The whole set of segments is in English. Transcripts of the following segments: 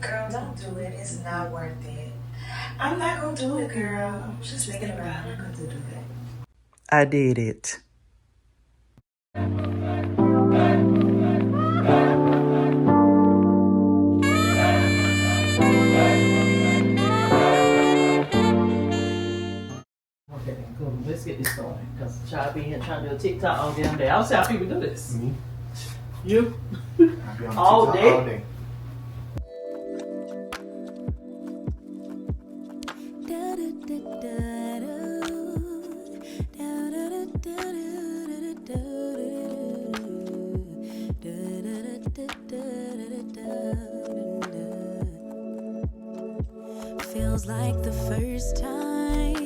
Girl, don't do it. It's not worth it. I'm not gonna do it, girl. I'm just thinking about it. I'm not gonna do it. I did it. Okay, cool. Let's get this started. Because child be here trying to do a TikTok all damn day. I don't see how people do this. Me? You? I be on All TikTok day? all day. Feels like the first time.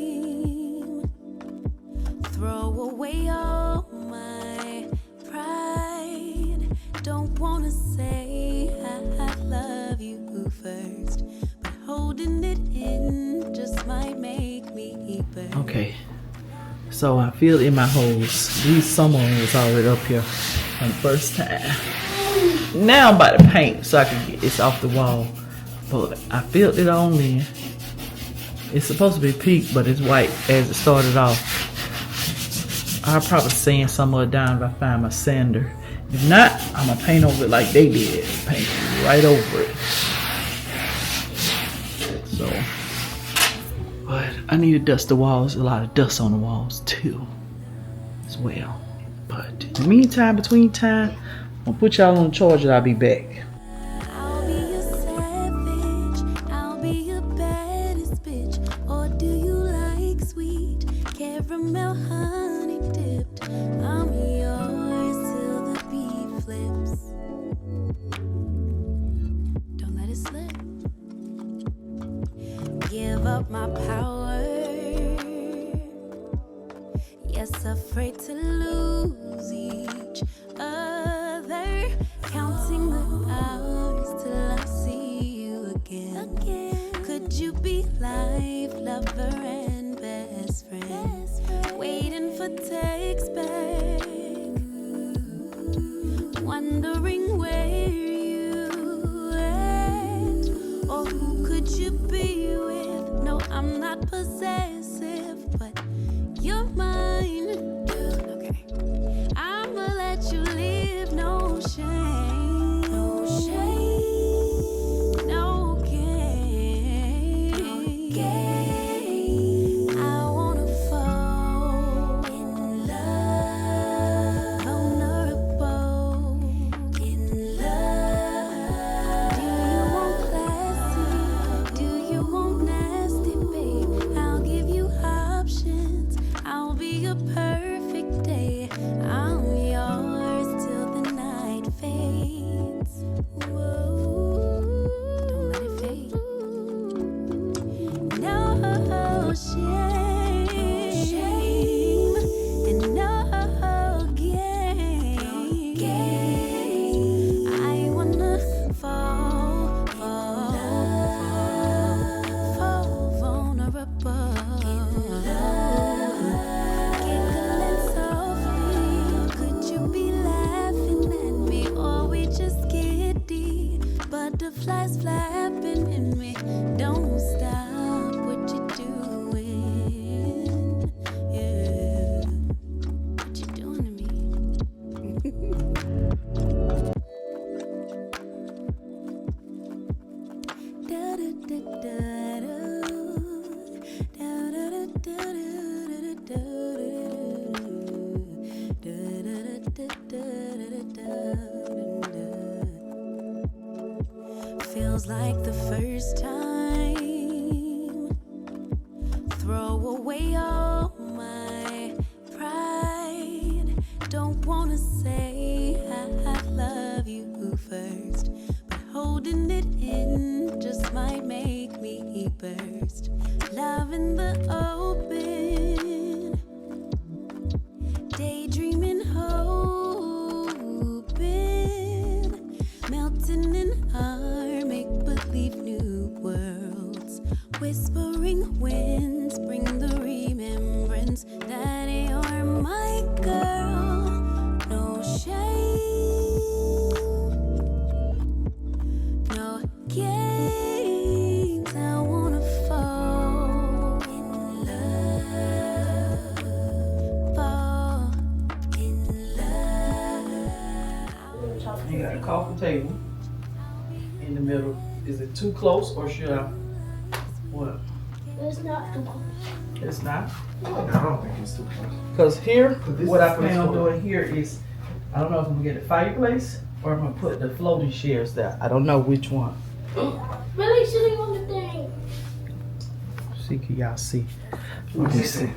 Throw away all my pride. Don't wanna say I love you first, but holding it in just might make me burn. Okay. So I feel in my holes. These summer was already up here on the first time. Now I'm about to paint so I can get this off the wall. But I filled it on in. It's supposed to be pink, but it's white as it started off. I'll probably sand some of it down if I find my sander. If not, I'm gonna paint over it like they did. Paint right over it. So, but I need to dust the walls. A lot of dust on the walls too, as well. But in the meantime, between time, I'm gonna put y'all on charge and I'll be back. I'll be your savage, I'll be your baddest bitch. Or do you like sweet caramel honey dipped? I'm yours till the beat flips. Don't let it slip. Give up my power. Yes, afraid to lose each other. Counting the hours till I see you again. Could you be life, lover, and best friend? Waiting for text back. Wondering where you at. Or who could you be with? No, I'm not possessive, but you're mine. Okay. I'ma let you live, no shame. No shame. No game. I wanna fall in love. Vulnerable in love. Do you want classy? Do you want nasty, babe? I'll give you options. I'll be a perfect day. I'm yours till the night fades. Whoa, don't let it fade. No shame and no game. I wanna fall vulnerable. Giggling softly, could you be laughing at me, or we just giddy? Butterflies flapping in me. Don't stop what you're doing. Yeah, what you doing to me? Feels like the first time. Throw away all my pride. Don't wanna say I love you first, but holding it in just might make me burst. Love in the open, daydreaming, hoping, melting in our make-believe new worlds. Whispering winds bring the remembrance that you're my girl. No shame, no game. flames. I wanna fall in love. Fall in love. You got a coffee table in the middle. Is it too close or should I? What? It's not too close. It's not? I don't think it's too close. Because here, this what is I plan on first doing here is, I don't know if I'm gonna get a fireplace or I'm gonna put the floating chairs there. I don't know which one. Really sitting on the thing. See, can y'all see? Let me see.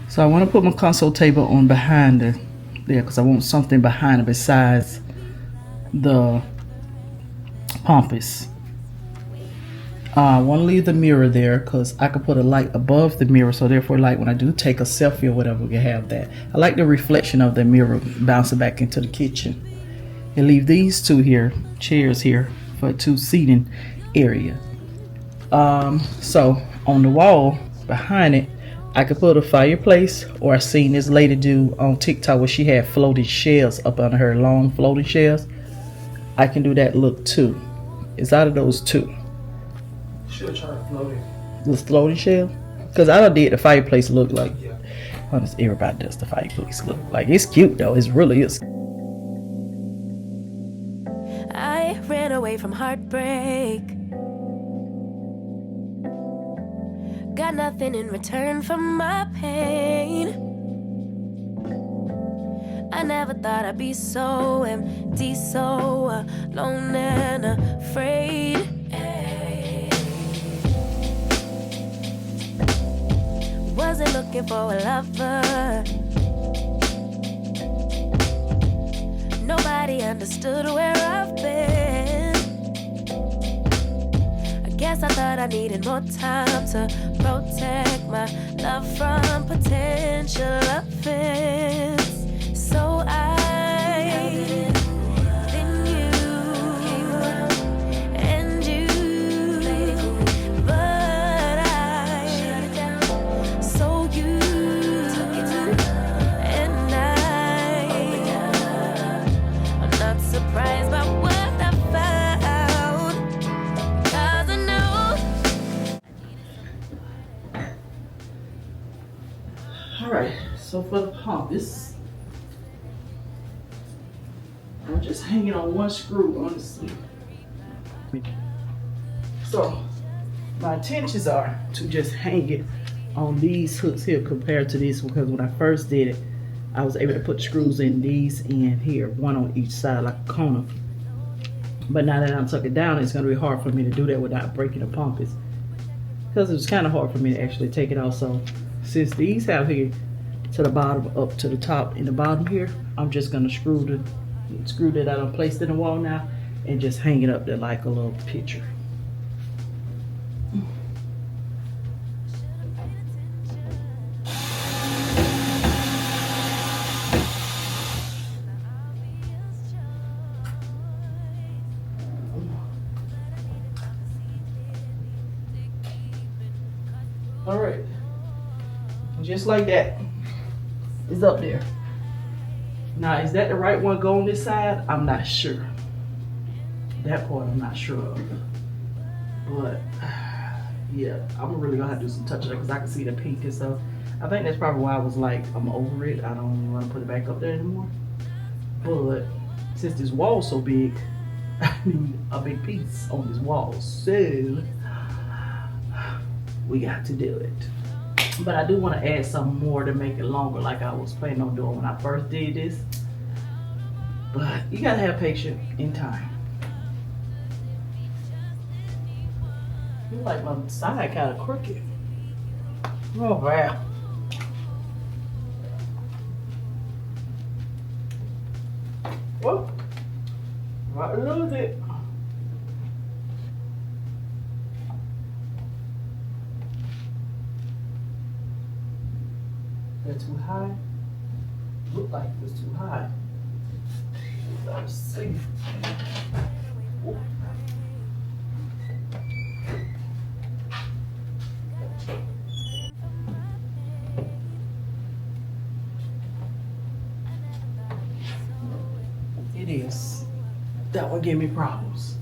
So I want to put my console table on behind there because I want something behind it besides the pompous. I want to leave the mirror there because I could put a light above the mirror, so therefore, like when I do take a selfie or whatever, we can have that. I like the reflection of the mirror bouncing back into the kitchen. And leave these two here, chairs here, for a two seating area. So on the wall behind it, I could put a fireplace, or I seen this lady do on TikTok where she had floating shells up under her, long floating shells. I can do that look too. It's out of those two. Should try floating. This floating shell, because I done did the fireplace look like. Yeah. Honest, everybody does the fireplace look like. It's cute though. It really is. I ran away from heartbreak. Got nothing in return for my pain. I never thought I'd be so empty, so alone and afraid. Wasn't looking for a lover. Nobody understood where I've been. I guess I thought I needed more time to protect my love from potential offense. So then you came around and you, but I shut it down. So you took it to, and I'm not surprised by what I found, 'cause I know. All right. So for the pump, I'm just hanging on one screw, honestly. So my intentions are to just hang it on these hooks here compared to this, because when I first did it, I was able to put screws in these in here, one on each side like a corner. But now that I'm tucking it down, it's gonna be hard for me to do that without breaking the pompous, because it was kind of hard for me to actually take it off. So since these have here to the bottom up to the top in the bottom here, I'm just gonna screw that I done placed in the wall now and just hang it up there like a little picture. All right, just like that, it's up there. Now, is that the right one go on this side? I'm not sure. That part I'm not sure of. But yeah, I'm really gonna have to do some touch up because I can see the pink and stuff. I think that's probably why I was like, I'm over it. I don't even want to put it back up there anymore. But since this wall's so big, I need a big piece on this wall. So we got to do it. But I do want to add some more to make it longer, like I was planning on doing when I first did this. But you gotta have patience in time. I feel like my side kind of crooked. Oh wow. Whoa. Right a little bit. They're too high. Look like it's too high. Let's see. Ooh. It is. that one gave me problems.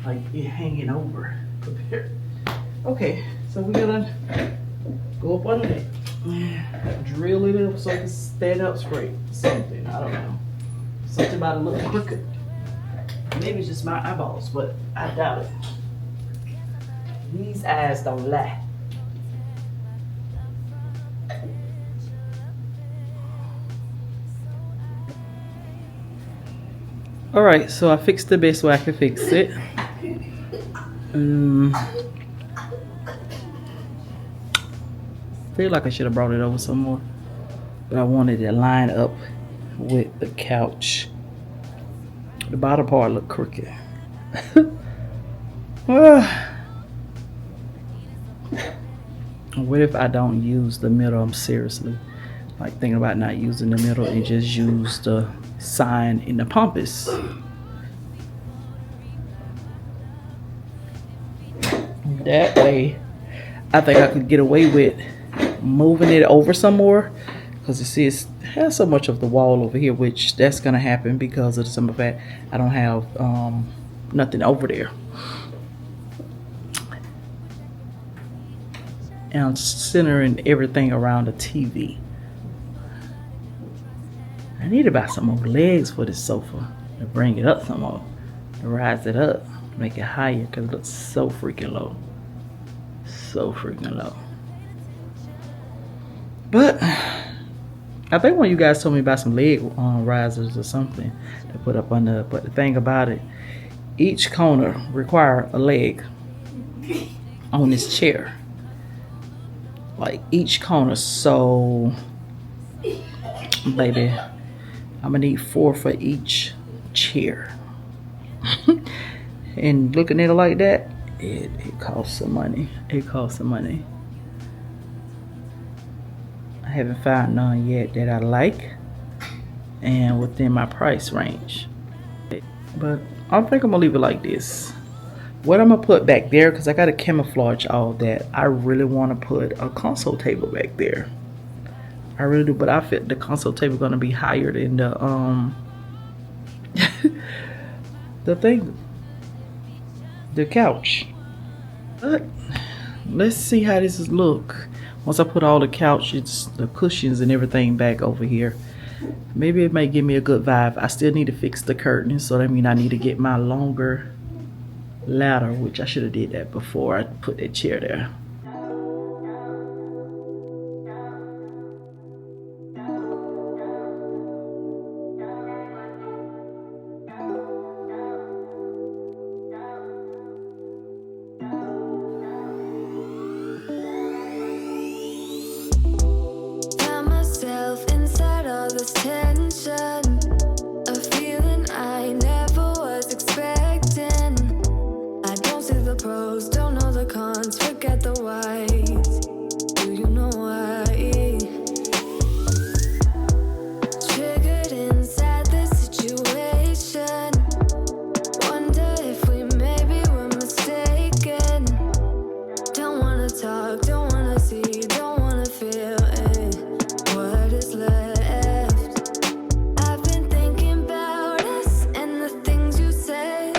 Like it hanging over. Okay, so we're gonna go up on it. Drill it up so it can stand up straight. Something, I don't know. Something about it look crooked. Maybe it's just my eyeballs, but I doubt it. These eyes don't lie. All right, so I fixed the best way I could fix it. Feel like I should have brought it over some more, but I wanted it to line up with the couch. The bottom part looked crooked. What if I don't use the middle? I'm seriously like thinking about not using the middle and just use the sign in the pampas. That way, I think I could get away with moving it over some more, because you see it has so much of the wall over here, which that's gonna happen because of the simple fact I don't have nothing over there. And I'm centering everything around the TV. I need to buy some more legs for this sofa to bring it up some more, to rise it up, make it higher, because it looks so freaking low. So freaking low. But I think one of you guys told me about some leg risers or something to put up under. But the thing about it, each corner require a leg on this chair. Like each corner. So, baby, I'm gonna need 4 for each chair. And looking at it like that, it costs some money. It costs some money. I haven't found none yet that I like and within my price range. But I think I'm gonna leave it like this. What I'm gonna put back there, because I gotta camouflage all that, I really want to put a console table back there. I really do, but I feel the console table gonna be higher than the the thing, the couch. But let's see how this is look once I put all the couches, the cushions and everything back over here. Maybe it may give me a good vibe. I still need to fix the curtains, so that means I need to get my longer ladder, which I should have did that before I put that chair there. Found myself inside all this tension, a feeling I never was expecting. I don't see the pros, don't know the cons, forget the whys. Do you know why? Triggered inside this situation. Wonder if we maybe were mistaken. Don't wanna talk, don't wanna see, don't wanna feel it. What is left? I've been thinking about us and the things you say.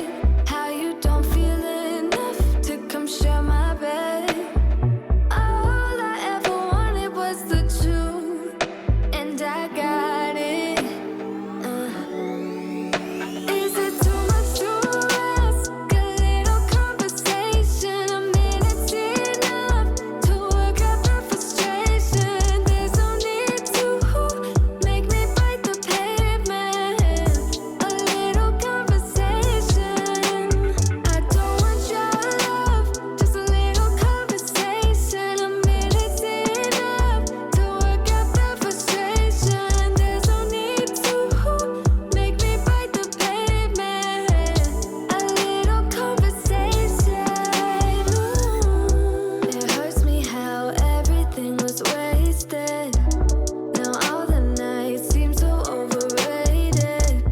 How you don't feel enough to come share my bed. All I ever wanted was the truth, and I got it. Is it too much to ask? A little conversation, a minute's enough to work out the frustration. There's no need to make me bite the pavement. A little conversation. I don't want your love, just a little conversation. A minute's enough to work out the frustration. There's no need to make me bite the pavement. A little conversation. It hurts me how everything was wasted. Now all the nights seem so overrated.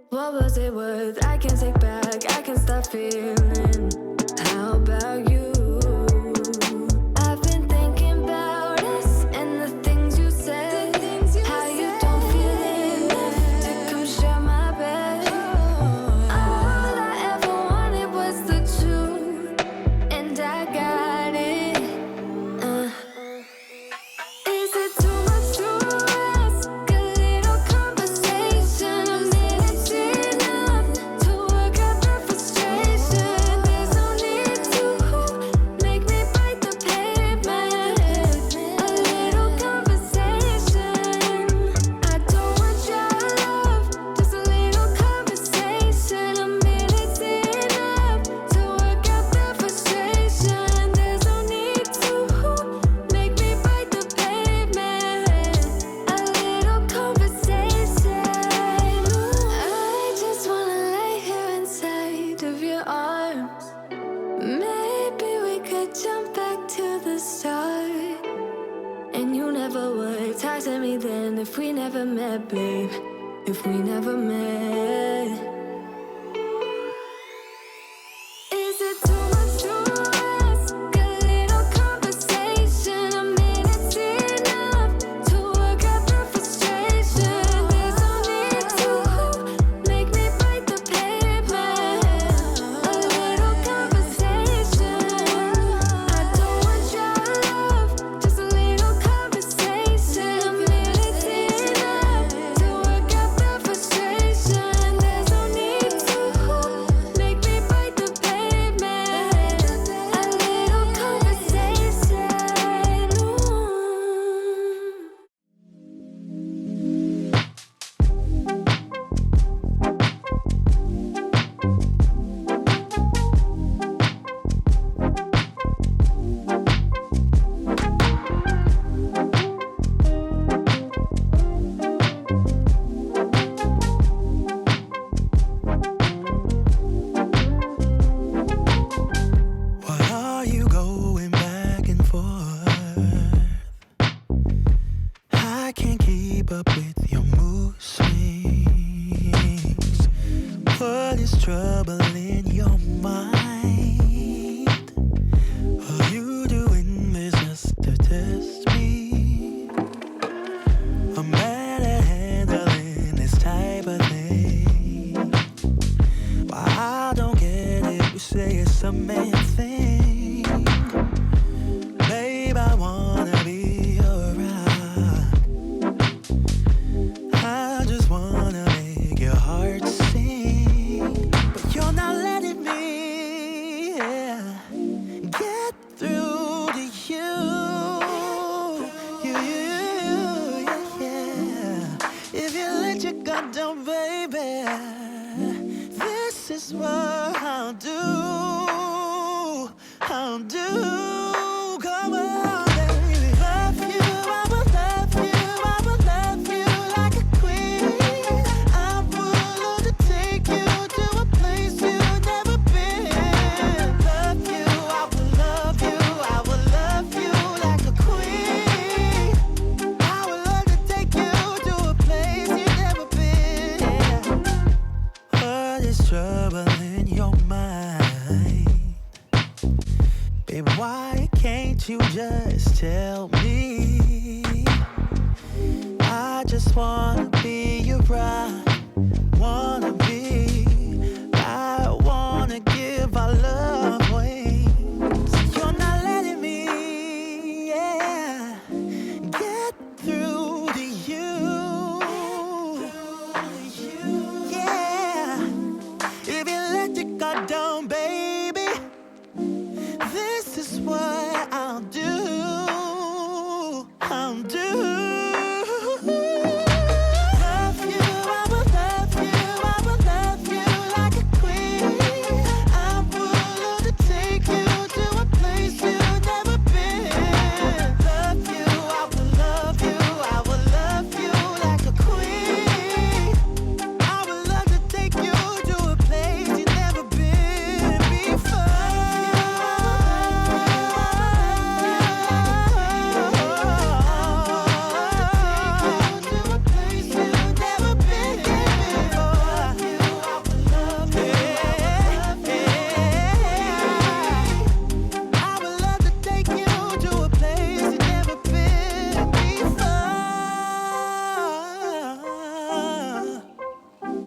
What was it worth? I can't take back, I can't stop feeling. How about you? I've been thinking about us and the things you said. How you don't feel enough to come share my bed. All if we never met, babe? If we never met? Is it too much to ask? A little conversation, a minute's enough to work out the frustration. There's no need to make me bite the pavement. A little conversation. I don't want your love, just a little conversation. A minute's enough to work out the frustration. There's no need to make me bite the pavement. A little conversation. Why are you going back and forth? I can't keep up with your mood swings. What is troubling your mind? Are you doing this just to test me? I'm bad at handling this type of thing. Why I don't get it, you say it's a man thing. Babe, I wanna be your rock. I just wanna make your heart sing. But you're not letting me get through to you. If you let your guard down, baby, this is what I'll do. I'll do. Come on, baby. Love you, I will love you, I will love you like a queen. I'm willing to take you to a place you've never been. Love you, I will love you, I will love you like a queen. I would love to take you to a place you've never been. What is troubling your mind? Babe, why can't you just tell me? I just wanna be your bride, wanna